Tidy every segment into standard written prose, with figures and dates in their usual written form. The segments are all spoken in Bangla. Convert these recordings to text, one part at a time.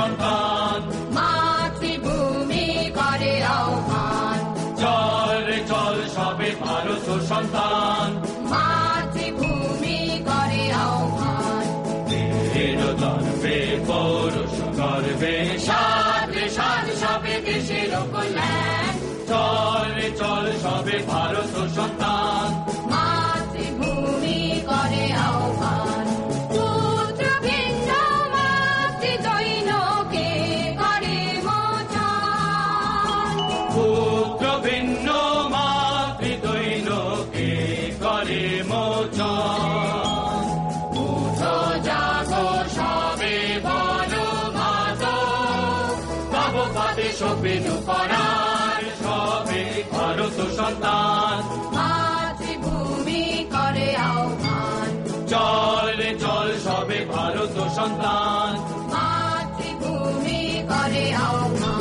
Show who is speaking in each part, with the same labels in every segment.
Speaker 1: সন্তান,
Speaker 2: মাতৃভূমি করে আহ্বান।
Speaker 1: চল রে চল সবে ভারত সন্তান,
Speaker 2: মাতৃভূমি করে আহ্বান।
Speaker 1: বীর গর্বে পৌরুষ গর্বে
Speaker 2: সাদ রে সাদ সবে দেশের কল্যাণ।
Speaker 1: চল রে চল সবে ভারত সন্তান,
Speaker 2: মাতৃভূমি করে আহ্বান। পুত্র ভিন্ন মাতৃদৈনকে করে মোচন।
Speaker 1: পুত্র ভিন্ন মাতৃদৈনকে করে মোচন।
Speaker 2: উঠো জাগো সবে বলো মাগো,
Speaker 1: তব পদে শোভিনু করার সবে ভারত সন্তান,
Speaker 2: মাতৃভূমি করে আহ্বান।
Speaker 1: চল রে চল সবে ভারত সন্তান,
Speaker 2: মাতৃভূমি করে আহ্বান।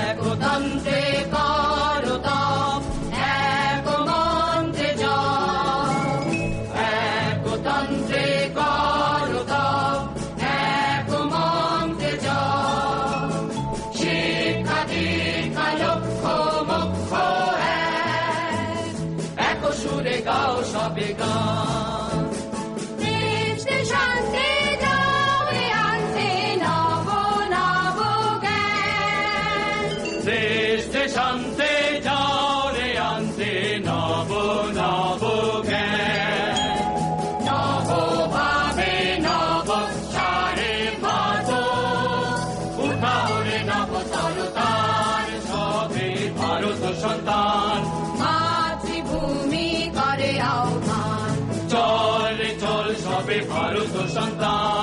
Speaker 2: একতন্ত্রে করো তপ, এক মন্ত্রে জপ। একতন্ত্রে করো তপ, এক মন্ত্রে জপ। শিক্ষা দীক্ষা লক্ষ্য মোক্ষ এক সুরে গাও সবে গান। দেশে শান্তি দাও রে আনতে নব নব জ্ঞান।
Speaker 1: দেশ শান্তি যাও রে আনতে নব নব জ্ঞান।
Speaker 2: নব ভাবে নব সারে ভাত,
Speaker 1: উঠাও রে নব তরতার সবে ভারত সন্তান,
Speaker 2: মাতৃভূমি করে আহ্বান।
Speaker 1: চল রে চল সবে ভারত সন্তান,